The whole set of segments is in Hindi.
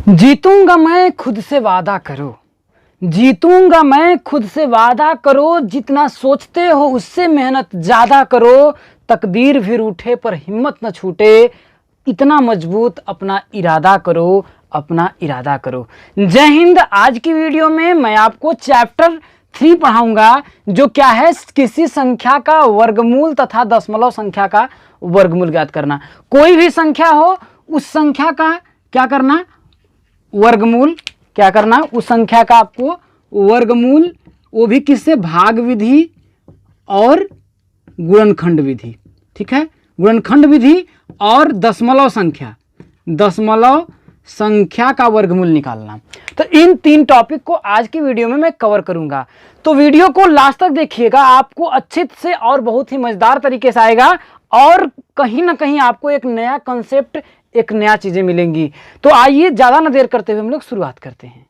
जीतूंगा मैं खुद से वादा करो, जीतूंगा मैं खुद से वादा करो, जितना सोचते हो उससे मेहनत ज्यादा करो, तकदीर भी रूठे पर हिम्मत न छूटे, इतना मजबूत अपना इरादा करो, अपना इरादा करो। जय हिंद। आज की वीडियो में मैं आपको चैप्टर 3 पढ़ाऊंगा, जो क्या है, किसी संख्या का वर्गमूल तथा दशमलव संख्या का वर्गमूल ज्ञात करना। कोई भी संख्या हो उस संख्या का क्या करना, वर्गमूल क्या करना, उस संख्या का आपको वर्गमूल, वो भी किससे, भाग विधि और गुणनखंड विधि। ठीक है, गुणनखंड विधि और दशमलव संख्या का वर्गमूल निकालना। तो इन 3 टॉपिक को आज की वीडियो में मैं कवर करूंगा, तो वीडियो को लास्ट तक देखिएगा, आपको अच्छे से और बहुत ही मजेदार तरीके से आएगा और कहीं ना कहीं आपको एक नया कॉन्सेप्ट, एक नया चीजें मिलेंगी। तो आइए ज्यादा न देर करते हुए हम लोग शुरुआत करते हैं।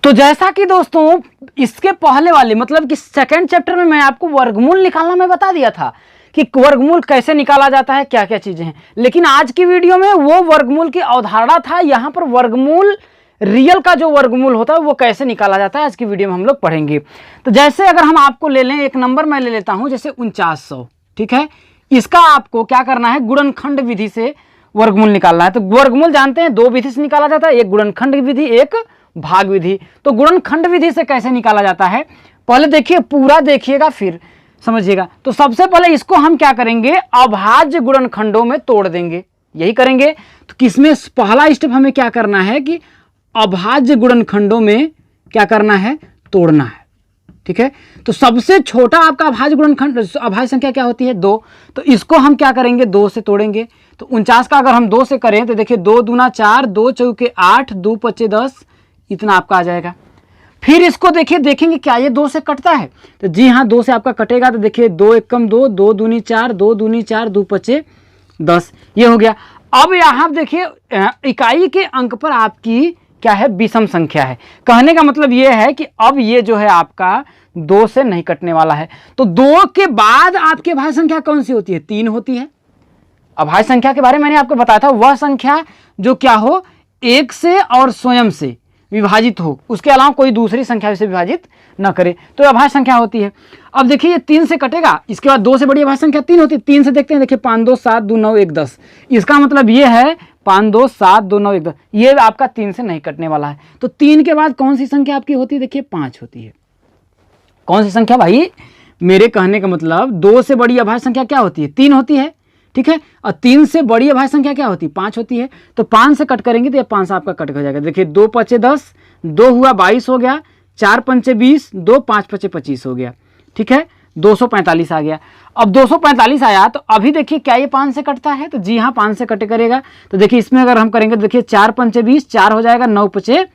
तो जैसा कि दोस्तों इसके पहले वाले मतलब कि सेकंड चैप्टर में मैं आपको वर्गमूल निकालना मैं बता दिया था कि वर्गमूल कैसे निकाला जाता है, क्या क्या चीजें हैं। लेकिन आज की वीडियो में वो वर्गमूल की अवधारणा था, यहां पर वर्गमूल रियल का जो वर्गमूल होता है वो कैसे निकाला जाता है आज की वीडियो में हम लोग पढ़ेंगे। तो जैसे अगर हम आपको ले लें, एक नंबर मैं ले लेता हूं जैसे 4900, ठीक है, इसका आपको क्या करना है, गुणनखंड विधि से वर्गमूल निकालना है। तो वर्गमूल जानते हैं 2 विधि से निकाला जाता है, एक गुणनखंड विधि, एक भाग विधि। तो गुणनखंड विधि से कैसे निकाला जाता है, पहले देखिए, पूरा देखिएगा फिर समझिएगा। तो सबसे पहले इसको हम क्या करेंगे, अभाज्य गुणनखंडों में तोड़ देंगे, यही करेंगे। तो किसमें पहला स्टेप हमें क्या करना है कि अभाज्य गुणनखंडों में क्या करना है, तोड़ना है। ठीक है, तो सबसे छोटा आपका अभाज्य गुणनखंड, अभाज्य संख्या क्या होती है, 2। तो इसको हम क्या करेंगे, 2 से तोड़ेंगे। तो 49 का अगर हम 2 से करें तो देखिए 2 दूना 4, 2 चौके 8, 2 पचे 10, इतना आपका आ जाएगा। फिर इसको देखिए, देखेंगे क्या ये 2 से कटता है, तो जी हाँ 2 से आपका कटेगा। तो देखिए 2 एकम 2, 2 दूनी 4, 2 दूनी 4, 2 पचे 10, ये हो गया। अब यहाँ देखिए इकाई के अंक पर आपकी क्या है, विषम संख्या है। कहने का मतलब ये है कि अब ये जो है आपका 2 से नहीं कटने वाला है। तो 2 के बाद आपकी अभाज्य संख्या कौन सी होती है, 3 होती है। अभाज्य संख्या के बारे में मैंने आपको बताया था, वह संख्या जो क्या हो, 1 से और स्वयं से विभाजित हो, उसके अलावा कोई दूसरी संख्या से विभाजित न करे, तो अभाज्य संख्या होती है। अब देखिए ये 3 से कटेगा, इसके बाद 2 से बड़ी अभाज्य संख्या 3 होती है। 3 से देखते हैं, देखिए 5 2 7 2 9 1 10, इसका मतलब ये है 5 2 7 2 9 1 10, ये आपका 3 से नहीं कटने वाला है। तो 3 के बाद कौन सी संख्या आपकी होती है, देखिए 5 होती है। कौन सी संख्या भाई, मेरे कहने का मतलब 2 से बड़ी अभाज्य संख्या क्या होती है, 3 होती है। ठीक है, और 3 से बड़ी अभाज्य संख्या क्या होती है, 5 होती है। तो 5 से कट करेंगे तो ये 5 आपका कट हो जाएगा। देखिए 2 पचे 10, 2 हुआ 22 हो गया, 4 पंचे 20, 2 5 पचे 25 हो गया। ठीक है, 245 आ गया। अब 245 आया तो अभी देखिए क्या ये 5 से कटता है, तो जी हाँ 5 से कटे करेगा। तो देखिए इसमें अगर हम करेंगे तो देखिए 4 पंचे 20, 4 हो जाएगा, 9 पचे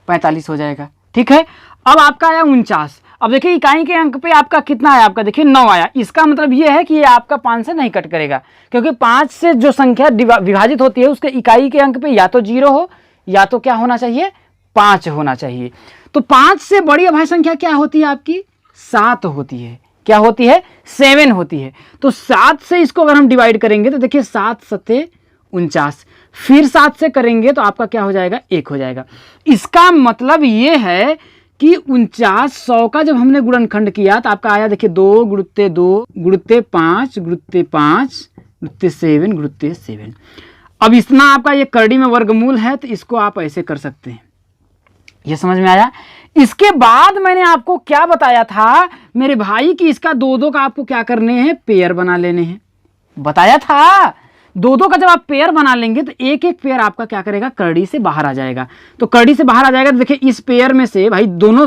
45 हो जाएगा। ठीक है, अब आपका आया 49। अब देखिए इकाई के अंक पे आपका कितना आया, आपका देखिए 9 आया। इसका मतलब ये है कि ये आपका 5 से नहीं कट करेगा, क्योंकि 5 से जो संख्या विभाजित होती है उसके इकाई के अंक पे या तो 0 हो या तो क्या होना चाहिए, 5 होना चाहिए। तो 5 से बड़ी अभाज्य संख्या क्या होती है आपकी, 7 होती है। क्या होती है, 7 होती है। तो 7 से इसको अगर हम डिवाइड करेंगे तो देखिए 7 सत्ते 49, फिर 7 से करेंगे तो आपका क्या हो जाएगा, 1 हो जाएगा। इसका मतलब ये है कि 4900 का जब हमने गुणनखंड किया तो आपका आया देखिए 2 गुणुत्ते 2 गुणुत्ते 5 गुणुत्ते 5 गुणुत्ते 7 गुणुत्ते 7। अब इतना आपका ये करड़ी में वर्गमूल है, तो इसको आप ऐसे कर सकते हैं। ये समझ में आया। इसके बाद मैंने आपको क्या बताया था मेरे भाई कि इसका 2-2 का आपको क्या करने हैं, पेयर बना लेने हैं, बताया था। 2-2 का जब आप पेयर बना लेंगे तो एक एक पेयर आपका क्या करेगा, करड़ी से बाहर आ जाएगा। तो करड़ी से बाहर आ जाएगा तो देखिए इस पेयर में से भाई दोनों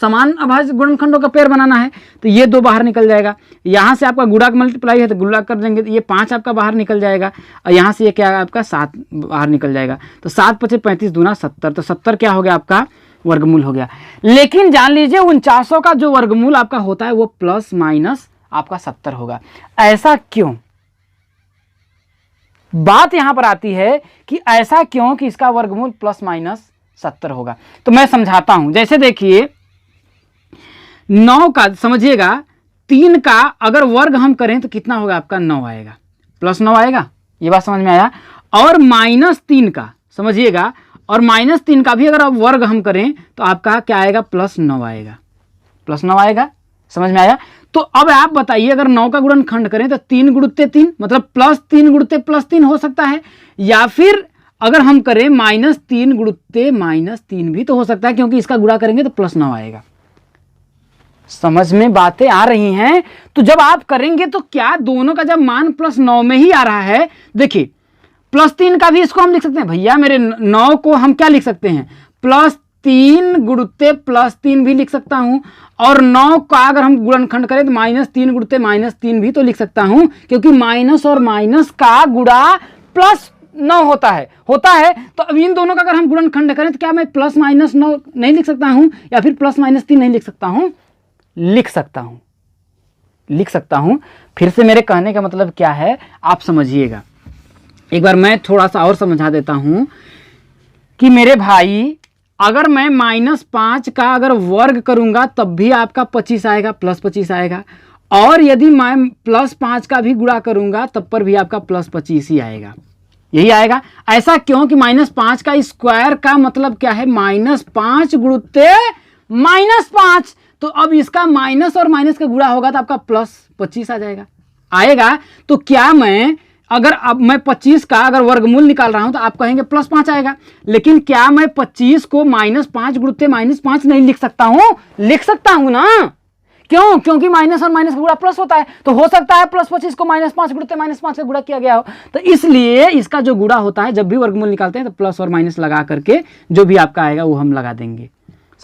समान अभाज्य गुणनखंडों का पेयर बनाना है, तो ये 2 बाहर निकल जाएगा। यहाँ से आपका गुणा मल्टीप्लाई है तो गुणा कर देंगे तो ये 5 आपका बाहर निकल जाएगा, और यहाँ से ये क्या आपका 7 बाहर निकल जाएगा। तो 7 पचे 35 दूना 70, तो 70 क्या हो गया, आपका वर्गमूल हो गया। लेकिन जान लीजिए 4900 का जो वर्गमूल आपका होता है वो प्लस माइनस आपका 70 होगा। ऐसा क्यों, बात यहां पर आती है कि ऐसा क्यों कि इसका वर्गमूल प्लस माइनस 70 होगा। तो मैं समझाता हूं। जैसे देखिए 9 का समझिएगा, 3 का अगर वर्ग हम करें तो कितना होगा आपका 9 आएगा, +9 आएगा। ये बात समझ में आया। और -3 का समझिएगा, और -3 का भी अगर आप वर्ग हम करें तो आपका क्या आएगा, +9 आएगा, +9 आएगा। समझ में आया। तो अब आप बताइए अगर 9 का गुणनखंड करें तो 3 गुणित 3 मतलब +3 गुणित +3 हो सकता है, या फिर अगर हम करें -3 गुणित -3 भी तो हो सकता है, क्योंकि इसका गुणा करेंगे तो +9 आएगा। समझ में बातें आ रही हैं। तो जब आप करेंगे तो क्या दोनों का जब मान +9 में ही आ रहा है, देखिए +3 का भी इसको हम लिख सकते हैं भैया, मेरे 9 को हम क्या लिख सकते हैं, +3 गुणित +3 भी लिख सकता हूं, और 9 का अगर हम गुणनखंड करें तो -3 गुणित -3 भी तो लिख सकता हूं, क्योंकि माइनस और माइनस का गुणा +9 होता है। तो अब इन दोनों का अगर हम गुणनखंड करें तो क्या मैं +-9 नहीं लिख सकता हूं, या फिर +-3 नहीं लिख सकता हूं? लिख सकता हूं। फिर से मेरे कहने का मतलब क्या है आप समझिएगा। एक बार मैं थोड़ा सा और समझा देता हूं कि मेरे भाई अगर मैं -5 का अगर वर्ग करूंगा तब भी आपका 25 आएगा, +25 आएगा, और यदि मैं +5 का भी गुणा करूंगा तब पर भी आपका +25 ही आएगा, यही आएगा। ऐसा क्यों कि -5 का स्क्वायर का मतलब क्या है, -5 गुणित -5। तो अब इसका माइनस और माइनस का गुणा होगा तो आपका +25 आ जाएगा। तो क्या मैं अगर अब मैं 25 का अगर वर्गमूल निकाल रहा हूं तो आप कहेंगे +5 आएगा, लेकिन क्या मैं 25 को -5 गुणित -5 नहीं लिख सकता हूं? लिख सकता हूं ना। क्यों? क्योंकि माइनस और माइनस का गुणा प्लस होता है, तो हो सकता है +25 को -5 गुणित -5 से गुणा किया गया हो। तो इसलिए इसका जो गुणा होता है जब भी वर्गमूल निकालते हैं तो प्लस और माइनस लगा करके जो भी आपका आएगा वो हम लगा देंगे।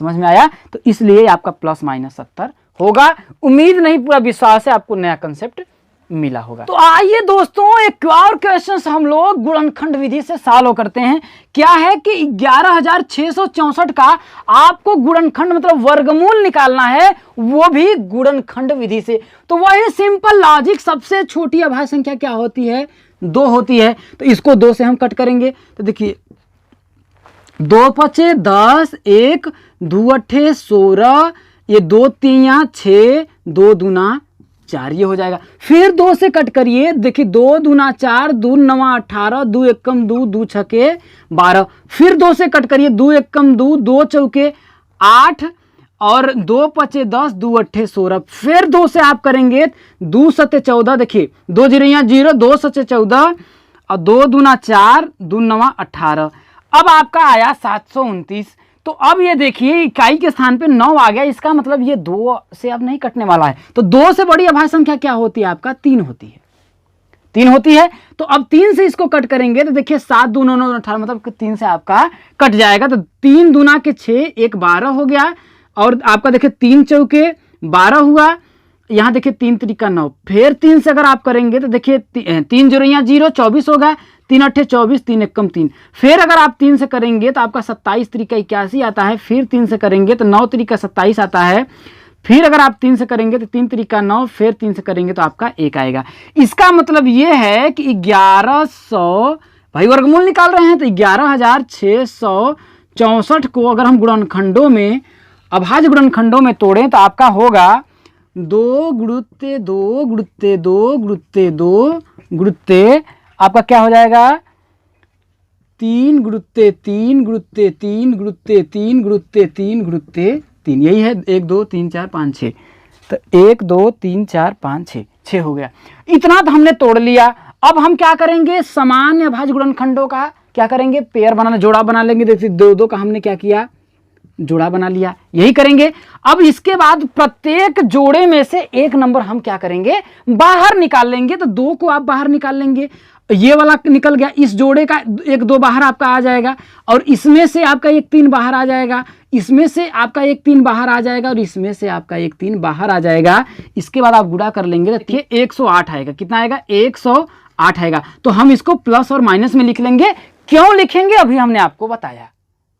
समझ में आया? तो इसलिए आपका +-70 होगा। उम्मीद नहीं पूरा विश्वास है आपको नया कंसेप्ट मिला होगा। तो आइए दोस्तों एक और क्वेश्चन हम लोग गुणनखंड विधि से सॉल्व करते हैं। क्या है कि 11,664 का आपको गुणनखंड मतलब वर्गमूल निकालना है, वो भी गुणनखंड विधि से। तो वही सिंपल लॉजिक, सबसे छोटी अभाज्य संख्या क्या होती है? 2 होती है। तो इसको 2 से हम कट करेंगे। तो देखिए 2 पचे 10, 1 2 अट्ठे 16, ये 2 3 6, 2 दूना 4, ये हो जाएगा। फिर 2 से कट करिए, देखिए 2 दूना 4, 2 9 18, 2 एकम 2, 2 छके 12। फिर 2 से कट करिए, 2 एकम 2, 2 चौके 8 और 2 पचे 10, 2 अट्ठे 16। फिर 2 से आप करेंगे 2 सते 14, देखिए 2 0 0, 2 सचे 14 और 2 दूना 4, 2 9 18। अब आपका आया 729। तो अब ये देखिए इकाई के स्थान पे 9 आ गया, इसका मतलब ये 2 से अब नहीं कटने वाला है। तो 2 से बड़ी अभाज्य संख्या क्या होती है आपका? 3 होती है। 3 होती है। तो अब 3 से इसको कट करेंगे तो देखिए 7 2 9 9 18, मतलब 3 से आपका कट जाएगा। तो 3 दूना के 6, 1 12 हो गया, और आपका देखिए 3 चौके 12 हुआ, यहाँ देखिए 3 त्रिका 9। फिर 3 से अगर आप करेंगे तो देखिए 3 0 0, 24 होगा, 3 अट्ठे 24, 3 एकम 3। फिर अगर आप 3 से करेंगे तो आपका 27 त्रिका 81 आता है। फिर 3 से करेंगे तो 9 त्रिका 27 आता है। फिर अगर आप 3 से करेंगे तो 3 त्रिका 9, फिर 3 से करेंगे तो आपका 1 आएगा। इसका मतलब ये है कि 1100, भाई वर्गमूल निकाल रहे हैं तो 11,664 को अगर हम गुणनखंडों में, अभाज्य गुणनखंडों में तोड़ें तो आपका होगा 2 गुणित 2 गुणित 2 गुणित 2 गुणित आपका क्या हो जाएगा? 3 गुणित 3 गुणित 3 गुणित 3 गुणित 3 गुणित 3, यही है 1 2 3 4 5 6। तो 1 2 3 4 5 6, 6 हो गया। इतना तो हमने तोड़ लिया। अब हम क्या करेंगे? सामान्य अभाज्य गुणनखंडों का क्या करेंगे? पेयर बनाना, जोड़ा बना लेंगे। देखिए 2 2 का हमने क्या किया? जोड़ा बना लिया, यही करेंगे। अब इसके बाद प्रत्येक जोड़े में से एक नंबर हम क्या करेंगे? बाहर निकाल लेंगे। तो 2 को आप बाहर निकाल लेंगे, ये वाला निकल गया, इस जोड़े का 1 2 बाहर आपका आ जाएगा, और इसमें से आपका 1 3 बाहर आ जाएगा, इसमें से आपका 1 3 बाहर आ जाएगा, और इसमें से आपका 1 3 बाहर आ जाएगा। इसके बाद आप गुणा कर लेंगे तो देखिए 108 आएगा। कितना आएगा? 108 आएगा। तो हम इसको प्लस और माइनस में लिख लेंगे। क्यों लिखेंगे अभी हमने आपको बताया,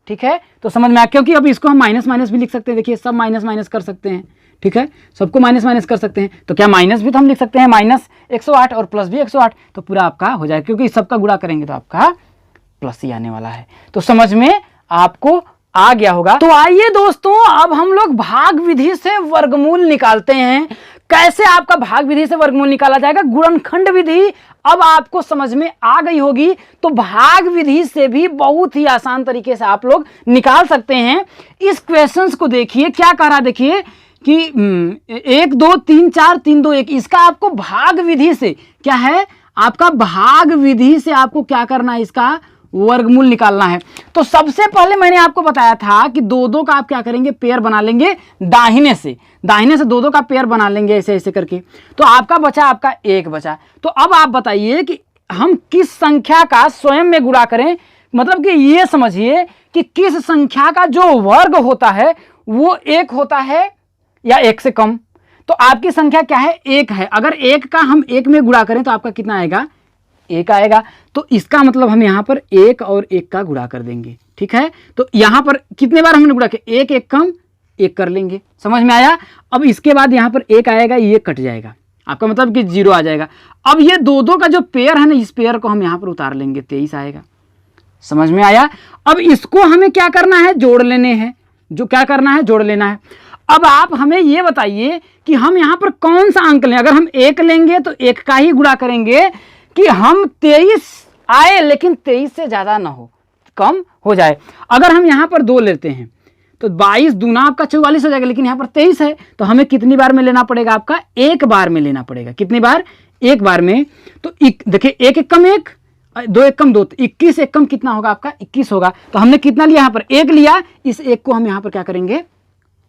ठीक है? तो समझ में आया, क्योंकि अब इसको हम माइनस माइनस भी लिख सकते हैं। देखिए सब माइनस माइनस कर सकते हैं, ठीक है? सबको माइनस माइनस कर सकते हैं। तो क्या माइनस भी तो हम लिख सकते हैं, -108 और प्लस भी 108, तो पूरा आपका हो जाएगा, क्योंकि सबका गुणा करेंगे तो आपका प्लस ही आने वाला है। तो समझ में आपको आ गया होगा। तो आइए दोस्तों, अब हम लोग भाग विधि से वर्गमूल निकालते हैं। कैसे आपका भाग विधि से वर्गमूल निकाला जाएगा, गुणनखंड विधि अब आपको समझ में आ गई होगी। तो भाग विधि से भी बहुत ही आसान तरीके से आप लोग निकाल सकते हैं। इस क्वेश्चंस को देखिए, क्या कह रहा है, देखिए कि 1 2 3 4 3 2 1, इसका आपको भाग विधि से क्या है, आपका भाग विधि से आपको क्या करना है, इसका वर्गमूल निकालना है। तो सबसे पहले मैंने आपको बताया था कि 2 2 का आप क्या करेंगे, पेयर बना लेंगे दाहिने से 2 2 का पेयर बना लेंगे ऐसे ऐसे करके। तो आपका बचा, आपका 1 बचा। तो अब आप बताइए कि हम किस संख्या का स्वयं में गुणा करें, मतलब कि ये समझिए कि किस संख्या का जो वर्ग होता है वो 1 होता है या 1 से कम। तो आपकी संख्या क्या है, 1 है। अगर 1 का हम 1 में गुणा करें तो आपका कितना आएगा, 1 आएगा। तो इसका मतलब हम यहां पर 1 और 1 का गुणा कर देंगे, ठीक है। तो यहां पर कितने बार हमने गुणा किया, 1 1 कम 1 कर लेंगे, समझ में आया। अब इसके बाद यहां पर 1 आएगा, ये कट जाएगा, आपका मतलब कि 0 आ जाएगा। अब ये 2 2 का जो पेयर है ना, इस पेयर को हम यहां पर उतार लेंगे, 23 आएगा, समझ में आया। अब इसको हमें क्या करना है, जोड़ लेने हैं। जो क्या करना है, जोड़ लेना है। अब आप हमें ये बताइए कि हम यहां पर कौन सा अंक लें। अगर हम 1 लेंगे तो 1 का ही गुणा करेंगे कि हम 23 आए लेकिन 23 से ज्यादा ना हो, कम हो जाए। अगर हम यहां पर 2 लेते हैं तो 22 दूना आपका 44 हो जाएगा, लेकिन यहां पर 23 है। तो हमें कितनी बार में लेना पड़ेगा, आपका 1 बार में लेना पड़ेगा। कितनी बार, 1 बार में। तो देखिए 1 1 कम 1, 2 1 कम 2, 21 1 कम कितना होगा, आपका 21 होगा। तो हमने कितना लिया, यहां पर 1 लिया, इस 1 को हम यहां पर क्या करेंगे,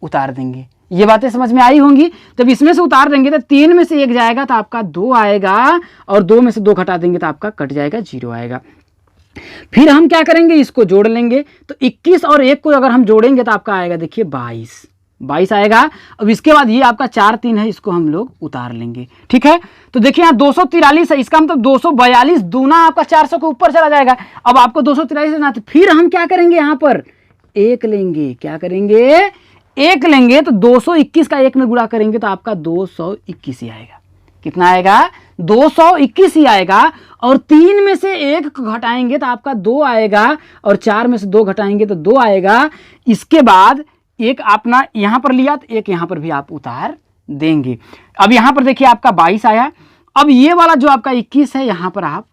उतार देंगे। ये बातें समझ में आई होंगी। जब इसमें से उतार देंगे तो 3 में से 1 जाएगा तो आपका 2 आएगा, और 2 में से 2 घटा देंगे तो आपका कट जाएगा, 0 आएगा। फिर हम क्या करेंगे, इसको जोड़ लेंगे। तो 21 और 1 को अगर हम जोड़ेंगे तो आपका आएगा, देखिए 22 आएगा। अब इसके बाद ये आपका 4 3 है, इसको हम लोग उतार लेंगे, ठीक है। तो देखिए यहाँ 243 है, इसका मतलब 242 दूना आपका 400 के ऊपर चला जाएगा। अब आपको 243 लेना, तो फिर हम क्या करेंगे, यहाँ पर 1 लेंगे। क्या करेंगे, 1 लेंगे। तो 221 का 1 में गुणा करेंगे तो आपका 221 ही आएगा। कितना आएगा, 221 ही आएगा। और 3 में से 1 घटाएंगे तो आपका 2 आएगा, और 4 में से 2 घटाएंगे तो 2 आएगा। इसके बाद 1 अपना यहां पर लिया तो 1 यहां पर भी आप उतार देंगे। अब यहां पर देखिए आपका 22 आया। अब ये वाला जो आपका 21 है यहां पर आप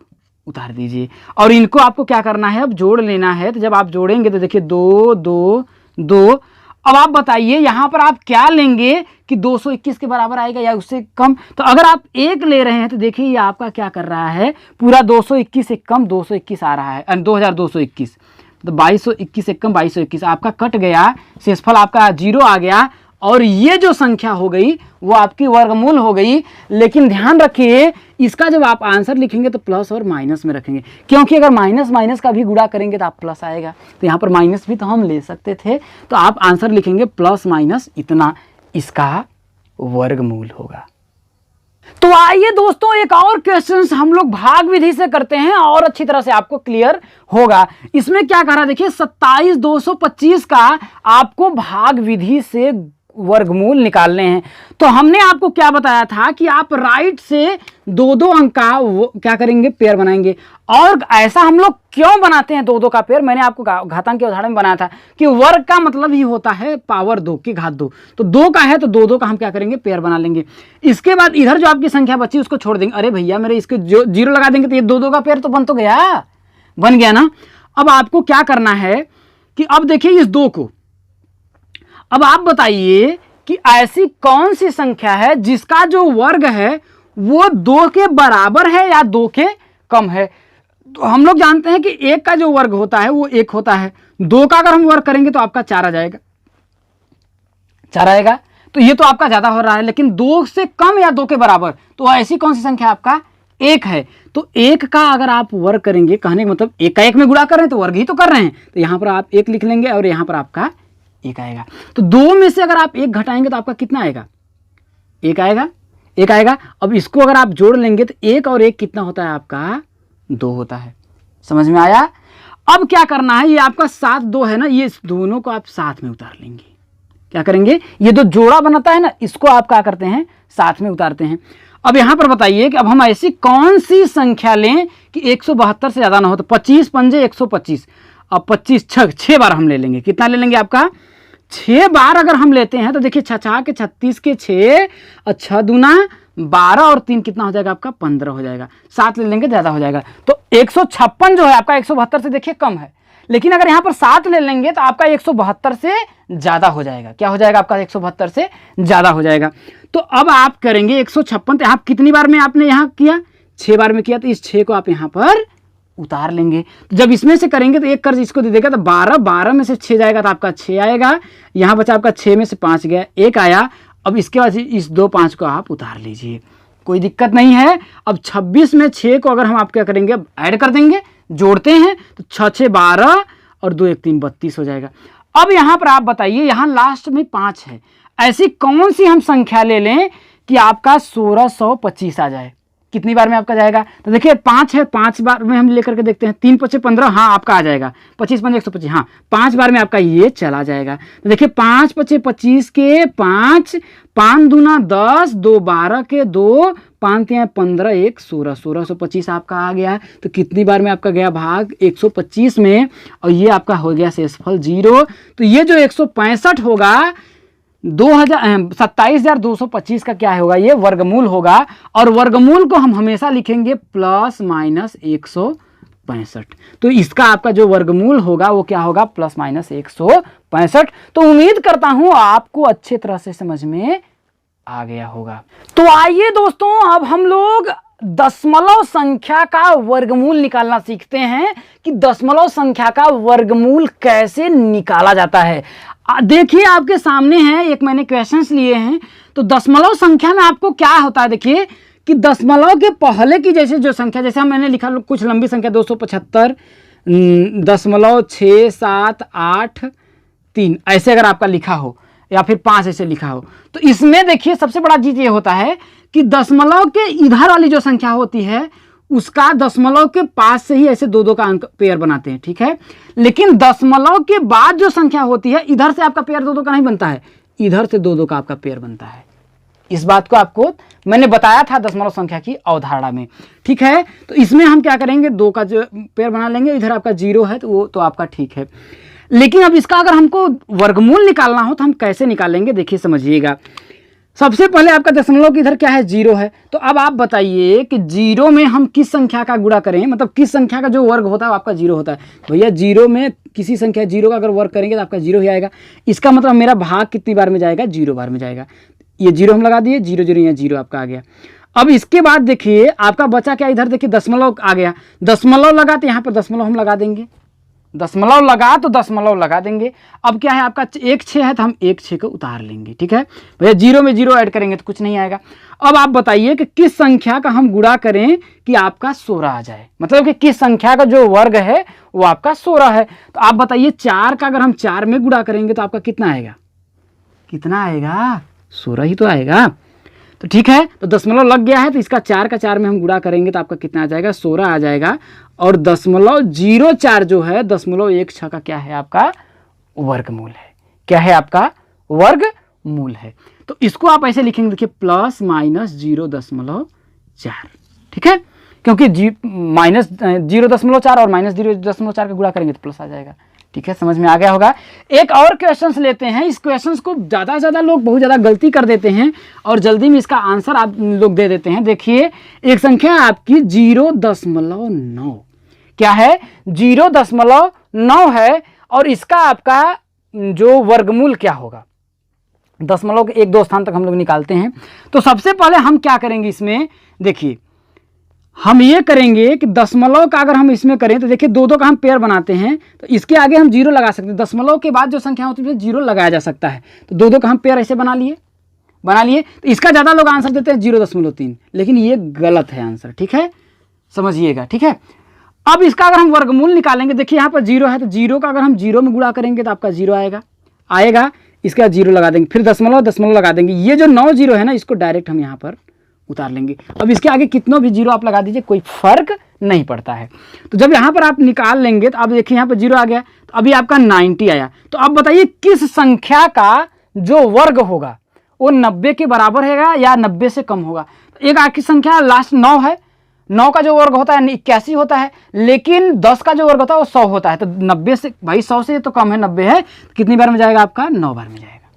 उतार दीजिए, और इनको आपको क्या करना है, अब जोड़ लेना है। तो जब आप जोड़ेंगे तो देखिए 2 2 2। अब आप बताइए यहां पर आप क्या लेंगे कि 221 के बराबर आएगा या उससे कम। तो अगर आप 1 ले रहे हैं तो देखिए ये आपका क्या कर रहा है, पूरा 221 से कम 221 आ रहा है, 2221। तो 2221 से कम 2221 आपका कट गया, शेषफल आपका 0 आ गया। और ये जो संख्या हो गई वो आपकी वर्गमूल हो गई। लेकिन ध्यान रखिए, इसका जब आप आंसर लिखेंगे तो प्लस और माइनस में रखेंगे, क्योंकि अगर माइनस माइनस का भी गुणा करेंगे तो आप प्लस आएगा। तो यहाँ पर माइनस भी तो हम ले सकते थे। तो आप आंसर लिखेंगे प्लस माइनस इतना, इसका वर्गमूल होगा। तो आइए दोस्तों, एक और क्वेश्चन हम लोग भाग विधि से करते हैं और अच्छी तरह से आपको क्लियर होगा। इसमें क्या कह रहा है, देखिए 27 225 का आपको भाग विधि से वर्गमूल निकालने हैं। तो हमने आपको क्या बताया था कि आप राइट से 2 2 अंक का क्या करेंगे, पेयर बनाएंगे। और ऐसा हम लोग क्यों बनाते हैं 2 2 का पेयर, मैंने आपको घातांक के उदाहरण में बनाया था कि वर्ग का मतलब ही होता है पावर 2 की घात 2। तो 2 का है तो 2 2 का हम क्या करेंगे, पेयर बना लेंगे। इसके बाद इधर जो आपकी संख्या बची उसको छोड़ देंगे। अरे भैया मेरे इसके 0 लगा देंगे तो ये 2 2 का पेयर तो बन गया ना। अब आपको क्या करना है कि अब देखिए इस 2 को, अब आप बताइए कि ऐसी कौन सी संख्या है जिसका जो वर्ग है वो 2 के बराबर है या 2 के कम है। तो हम लोग जानते हैं कि 1 का जो वर्ग होता है वो 1 होता है। 2 का अगर हम वर्ग करेंगे तो आपका 4 आ जाएगा, 4 आएगा। तो ये तो आपका ज्यादा हो रहा है, लेकिन 2 से कम या 2 के बराबर, तो ऐसी कौन सी संख्या आपका 1 है। तो 1 का अगर आप वर्ग करेंगे, कहने का मतलब 1 का 1 में गुणा कर रहे हैं तो वर्ग ही तो कर रहे हैं। तो यहां पर आप 1 लिख लेंगे और यहां पर आपका 1 आएगा। तो 2 में से अगर आप 1 घटाएंगे तो आपका कितना आएगा, 1 आएगा, 1 आएगा। अब इसको अगर आप जोड़ लेंगे तो 1 और 1 कितना होता है, आपका 2 होता है। समझ में आया। अब क्या करना है, ये आपका 7 2 है ना, ये दोनों को आप साथ में उतार लेंगे। क्या करेंगे, ये जो जोड़ा बनाता है ना, इसको आप क्या करते हैं, साथ में उतारते हैं। अब यहां पर बताइए कि अब हम ऐसी कौन सी संख्या लें कि 172 से ज्यादा ना हो। तो 25 पंजे 125। और 25 छः बार हम ले लेंगे। कितना ले लेंगे आपका 6 बार अगर हम लेते हैं तो देखिए 6 के 36 के 6 और 6 दूना 12 और 3 कितना हो जाएगा आपका 15 हो जाएगा। 7 ले लेंगे ज़्यादा हो जाएगा। तो 156 जो है आपका 172 से देखिए कम है, लेकिन अगर यहाँ पर 7 ले लेंगे तो आपका 172 से ज़्यादा हो जाएगा। क्या हो जाएगा आपका 172 से ज़्यादा हो जाएगा। तो अब आप करेंगे 156, तो आप कितनी बार में आपने यहाँ किया 6 बार में किया, तो इस 6 को आप यहाँ पर उतार लेंगे। तो जब इसमें से करेंगे तो एक कर्ज इसको दे देगा, तो 12 में से 6 जाएगा तो आपका 6 आएगा। यहाँ बचा आपका 6 में से 5 गया, 1 आया। अब इसके बाद इस 2 5 को आप उतार लीजिए, कोई दिक्कत नहीं है। अब 26 में 6 को अगर हम आप क्या करेंगे ऐड कर देंगे, जोड़ते हैं, तो 6 6 12 और 2 1 3 32 हो जाएगा। अब यहाँ पर आप बताइए, यहाँ लास्ट में 5 है, ऐसी कौन सी हम संख्या ले लें कि आपका 1625 आ जाए। कितनी बार में आपका जाएगा, तो देखिए 5 है, 5 बार में हम लेकर के देखते हैं। 3 5 15, हाँ आपका आ जाएगा। 25 5 125, हाँ 5 बार में आपका ये चला जाएगा। तो देखिए 5 5 25 के 5, 5 दूना 10, 2 12 के 2, 5 3 15, 1 16, 1625 आपका आ गया। तो कितनी बार में आपका गया भाग 125 में, और ये आपका हो गया शेषफल 0। तो ये जो 165 होगा 27,225 का क्या होगा, ये वर्गमूल होगा। और वर्गमूल को हम हमेशा लिखेंगे प्लस माइनस 165। तो इसका आपका जो वर्गमूल होगा वो क्या होगा, प्लस माइनस 165। तो उम्मीद करता हूं आपको अच्छे तरह से समझ में आ गया होगा। तो आइए दोस्तों, अब हम लोग दशमलव संख्या का वर्गमूल निकालना सीखते हैं कि दशमलव संख्या का वर्गमूल कैसे निकाला जाता है। देखिए आपके सामने है, एक मैंने क्वेश्चंस लिए हैं। तो दशमलव संख्या में आपको क्या होता है, देखिए कि दशमलव के पहले की जैसे जो संख्या, जैसे मैंने लिखा कुछ लंबी संख्या 275, 0.783, ऐसे अगर आपका लिखा हो, या फिर 5 ऐसे लिखा हो, तो इसमें देखिए सबसे बड़ा चीज ये होता है कि दशमलव के इधर वाली जो संख्या होती है उसका दशमलव के पास से ही ऐसे 2 का अंक पेयर बनाते हैं, ठीक है। लेकिन दशमलव के बाद जो संख्या होती है, इधर से आपका पेयर 2 का नहीं बनता है, इधर से 2 का आपका पेयर बनता है। इस बात को आपको मैंने बताया था दशमलव संख्या की अवधारणा में, ठीक है। तो इसमें हम क्या करेंगे, 2 का जो पेयर बना लेंगे, इधर आपका 0 है तो वो तो आपका ठीक है। लेकिन अब इसका अगर हमको वर्गमूल निकालना हो तो हम कैसे निकालेंगे, देखिए समझिएगा। सबसे पहले आपका दशमलव की इधर क्या है, 0 है। तो अब आप बताइए कि 0 में हम किस संख्या का गुणा करें, मतलब किस संख्या का जो वर्ग होता है आपका 0 होता है। भैया 0 में किसी संख्या 0 का अगर वर्ग करेंगे तो आपका 0 ही आएगा। इसका मतलब मेरा भाग कितनी बार में जाएगा, 0 बार में जाएगा। ये 0 हम लगा दिए, 0 0 यहाँ 0 आपका आ गया। अब इसके बाद देखिए आपका बचा क्या, इधर देखिए दशमलव आ गया। दशमलव लगा तो यहाँ पर दशमलव हम लगा देंगे, दशमलव लगा तो दशमलव लगा देंगे। अब क्या है आपका 1 6 है तो हम 1 6 को उतार लेंगे, ठीक है भैया। 0 में 0 ऐड करेंगे तो कुछ नहीं आएगा। अब आप बताइए कि किस संख्या का हम गुणा करें कि आपका 16 आ जाए, मतलब कि किस संख्या का जो वर्ग है वो आपका 16 है। तो आप बताइए 4 का अगर हम 4 में गुणा करेंगे तो आपका कितना आएगा, कितना आएगा, 16 ही तो आएगा। तो ठीक है, तो दशमलव लग गया है तो इसका 4 का 4 में हम गुणा करेंगे तो आपका कितना आ जाएगा, 16 आ जाएगा। और 0.04 जो है 0.16 का क्या है आपका वर्गमूल है, क्या है आपका वर्गमूल है। तो इसको आप ऐसे लिखेंगे, देखिए प्लस माइनस 0.4, ठीक है, क्योंकि माइनस 0.4 और माइनस 0.4 का गुणा करेंगे तो प्लस आ जाएगा, ठीक है। समझ में आ गया होगा। एक और क्वेश्चंस लेते हैं। इस क्वेश्चंस को ज़्यादा से ज़्यादा लोग बहुत ज़्यादा गलती कर देते हैं और जल्दी में इसका आंसर आप लोग दे देते हैं। देखिए एक संख्या आपकी 0.9, क्या है, 0.9 है, और इसका आपका जो वर्गमूल क्या होगा, दशमलव के 1 2 स्थान तक हम लोग निकालते हैं। तो सबसे पहले हम क्या करेंगे इसमें, देखिए हम ये करेंगे कि दशमलव का अगर हम इसमें करें तो देखिए 2 का हम पेयर बनाते हैं, तो इसके आगे हम 0 लगा सकते हैं। दशमलव के बाद जो संख्या होती है 0 लगाया जा सकता है। तो 2 का हम पेयर ऐसे बना लिए। तो इसका ज़्यादा लोग आंसर देते हैं 0.3, लेकिन ये गलत है आंसर, ठीक है, समझिएगा, ठीक है। अब इसका अगर हम वर्गमूल निकालेंगे, देखिए यहाँ पर 0 है तो 0 का अगर हम 0 में गुणा करेंगे तो आपका 0 आएगा। इसका 0 लगा देंगे, फिर दशमलव लगा देंगे। ये जो 9 0 है ना, इसको डायरेक्ट हम यहाँ पर उतार लेंगे। अब इसके आगे कितनों भी 0 आप लगा दीजिए, कोई फर्क नहीं पड़ता है। तो जब यहाँ पर आप निकाल लेंगे तो अब देखिए यहाँ पर 0 आ गया, तो अभी आपका 90 आया। तो अब बताइए किस संख्या का जो वर्ग होगा वो 90 के बराबर है या 90 से कम होगा। एक आखिरी संख्या लास्ट 9 है, 9 का जो वर्ग होता है 81 होता है, लेकिन 10 का जो वर्ग होता है वो 100 होता है। तो 90 से भाई 100 से तो कम है, 90 है, कितनी बार में जाएगा आपका? 9 बार में जाएगा।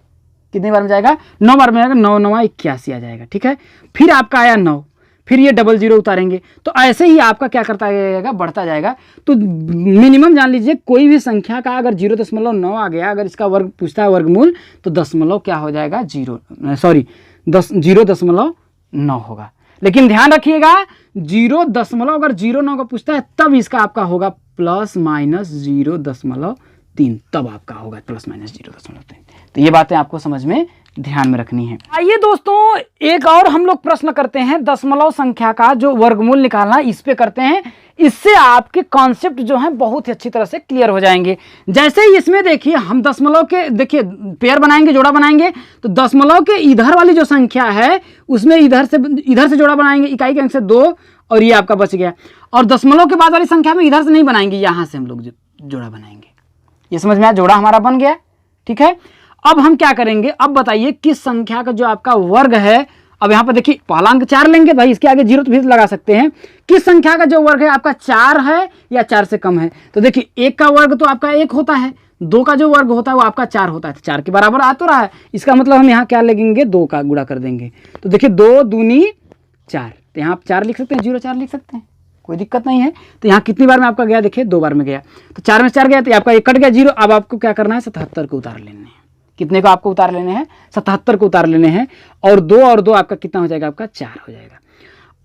कितनी बार में जाएगा? 9 बार में जाएगा। 9 9 81 आ जाएगा, ठीक है। फिर आपका आया 9, फिर ये डबल जीरो उतारेंगे, तो ऐसे ही आपका क्या करता जाएगा? बढ़ता जाएगा। तो मिनिमम जान लीजिए, कोई भी संख्या का अगर 0.9 आ गया, अगर इसका वर्ग पूछता है वर्गमूल, तो दशमलव क्या हो जाएगा? 0.9 होगा। लेकिन ध्यान रखिएगा, 0 अगर 0.9 का पूछता है तब इसका आपका होगा ±0.3, तब आपका होगा ±0.3। तो ये बातें आपको समझ में ध्यान में रखनी है। आइए दोस्तों, एक और हम लोग प्रश्न करते हैं, दशमलव संख्या का जो वर्गमूल निकालना, इस पे करते हैं। इससे आपके कॉन्सेप्ट जो है बहुत ही अच्छी तरह से क्लियर हो जाएंगे। जैसे ही इसमें देखिए, हम दशमलव के देखिए पेयर बनाएंगे, जोड़ा बनाएंगे, तो दशमलव के इधर वाली जो संख्या है उसमें इधर से जोड़ा बनाएंगे, इकाई के अंक से 2, और ये आपका बच गया। और दशमलव के बाद वाली संख्या में इधर से नहीं बनाएंगे, यहां से हम लोग जोड़ा बनाएंगे। ये समझ में आया? जोड़ा हमारा बन गया, ठीक है। अब हम क्या करेंगे? अब बताइए किस संख्या का जो आपका वर्ग है, अब यहां पर देखिए पहला अंक 4 लेंगे, भाई इसके आगे 0 तो भी लगा सकते हैं। किस संख्या का जो वर्ग है आपका 4 है या 4 से कम है? तो देखिए 1 का वर्ग तो आपका 1 होता है, 2 का जो वर्ग होता है वो आपका 4 होता है, तो 4 के बराबर आ तो रहा है। इसका मतलब हम यहाँ क्या लगेंगे? 2 का गुणा कर देंगे। तो देखिए 2 दूनी 4, तो यहाँ आप 4 लिख सकते हैं, 0 4 लिख सकते हैं, कोई दिक्कत नहीं है। तो यहाँ कितनी बार में आपका गया? देखिए 2 बार में गया, तो 4 में 4 गया, तो आपका एक कट गया 0। अब आपको क्या करना है? 77 को उतार लेने हैं। कितने को आपको उतार लेने हैं? 77 को उतार लेने हैं। और 2 आपका कितना हो जाएगा? आपका 4 हो जाएगा।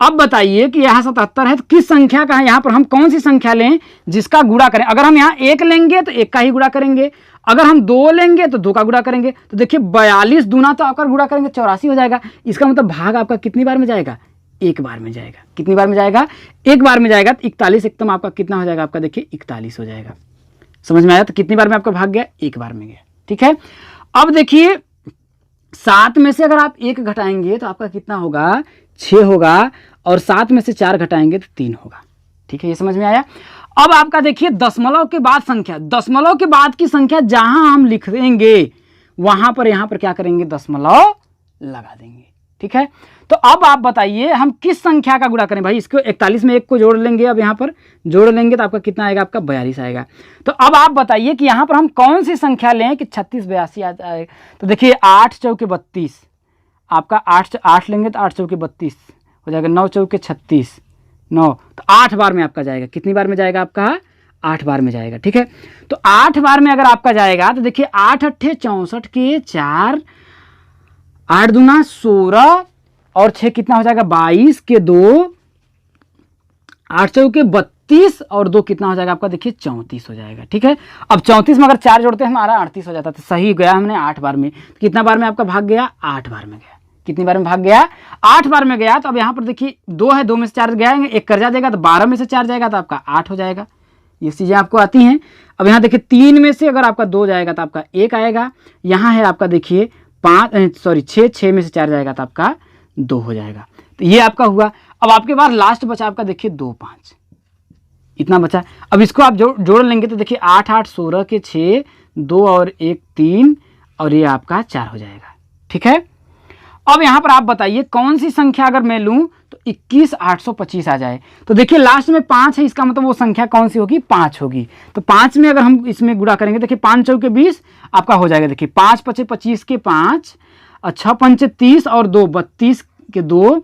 अब बताइए कि यहाँ 77 है, तो किस संख्या का है? यहाँ पर हम कौन सी संख्या लें जिसका गुणा करें? अगर हम यहाँ 1 लेंगे तो 1 का ही गुणा करेंगे, अगर हम 2 लेंगे तो 2 का गुणा करेंगे। तो देखिए 42 दूना तो आपका गुणा करेंगे 84 हो जाएगा। इसका मतलब भाग आपका कितनी बार में जाएगा? 1 बार में जाएगा। कितनी बार में जाएगा? 1 बार में जाएगा। तो 41 एकदम आपका कितना हो जाएगा? आपका देखिए 41 हो जाएगा। समझ में आया? तो कितनी बार में आपका भाग गया? 1 बार में गया, ठीक है। अब देखिए 7 में से अगर आप 1 घटाएंगे तो आपका कितना होगा? 6 होगा। और 7 में से 4 घटाएंगे तो 3 होगा, ठीक है। ये समझ में आया? अब आपका देखिए दशमलव के बाद संख्या, दशमलव के बाद की संख्या जहां हम लिख देंगे वहां पर यहां पर क्या करेंगे? दशमलव लगा देंगे, ठीक है। तो अब आप बताइए हम किस संख्या का गुणा करें? भाई इसको 41 में 1 को जोड़ लेंगे, अब यहाँ पर जोड़ लेंगे तो आपका कितना आएगा? आपका 42 आएगा। तो अब आप बताइए कि यहाँ पर हम कौन सी संख्या लें कि 36 82 आ जाएगा? तो देखिए 8 चौके 32, आपका 8 लेंगे तो 8 चौके 32 हो जाएगा, 9 चौके 36, 9, तो 8 बार में आपका जाएगा। कितनी बार में जाएगा? आपका 8 बार में जाएगा, ठीक है। तो 8 बार में अगर आपका जाएगा तो देखिए 8 अट्ठे 64 के 4, 8 दूना 16 और 6 कितना हो जाएगा? 22 के 2, 8 चौके 32 और 2 कितना हो जाएगा? आपका देखिए 34 हो जाएगा, ठीक है। अब 34 में अगर 4 जोड़ते हैं हमारा 38 हो जाता है। तो सही गया हमने 8 बार में। कितना बार में आपका भाग गया? 8 बार में गया। कितनी बार में भाग गया? 8 बार में गया। तो अब यहाँ पर देखिए 2 है, 2 में से 4 गया, 1 कर्जा देगा तो 12 में से 4 जाएगा तो आपका 8 हो जाएगा। ये चीज़ें आपको आती हैं। अब यहाँ देखिए 3 में से अगर आपका 2 जाएगा तो आपका 1 आएगा। यहाँ है आपका देखिए 6 में से 4 जाएगा तो आपका 2 हो जाएगा। तो ये आपका हुआ। अब आपके पास लास्ट बचा आपका देखिए 2 5, इतना बचा। अब इसको आप जोड़ लेंगे तो देखिए 8 8 16 के 6, 2 और 1 3 और ये आपका 4 हो जाएगा, ठीक है। अब यहाँ पर आप बताइए कौन सी संख्या अगर मैं लूँ तो 21 825 आ जाए। तो देखिए लास्ट में 5 है, इसका मतलब वो संख्या कौन सी होगी? 5 होगी। तो 5 में अगर हम इसमें गुणा करेंगे देखिए 5 चौके 20 आपका हो जाएगा। देखिए 5 पचे 25 के 5, 6 पंचे 30 और 2 32 के 2,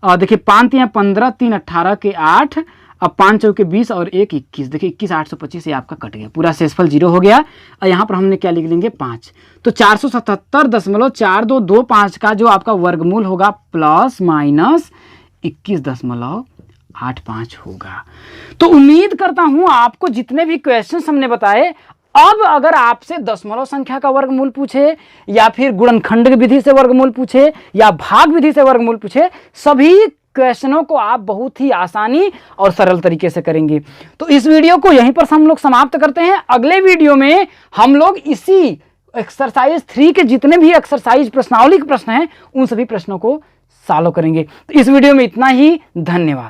देखिए 5 3 15, 3 18 के 8, अब 5 चौके 20 और 1 21। देखिए 21 825 ये आपका कट गया, पूरा शेषफल 0 हो गया। और यहाँ पर हमने क्या लिख लेंगे? 5। तो 477.42225 का जो आपका वर्गमूल होगा प्लस माइनस 21.85 होगा। तो उम्मीद करता हूं आपको जितने भी क्वेश्चंस हमने बताए, अब अगर आपसे दशमलव संख्या का वर्गमूल पूछे या फिर गुणनखंड विधि से वर्गमूल पूछे या भाग विधि से वर्गमूल पूछे, सभी क्वेश्चनों को आप बहुत ही आसानी और सरल तरीके से करेंगे। तो इस वीडियो को यहीं पर हम लोग समाप्त करते हैं। अगले वीडियो में हम लोग इसी एक्सरसाइज 3 के जितने भी एक्सरसाइज प्रश्नावली के प्रश्न हैं उन सभी प्रश्नों को सॉल्व करेंगे। तो इस वीडियो में इतना ही। धन्यवाद।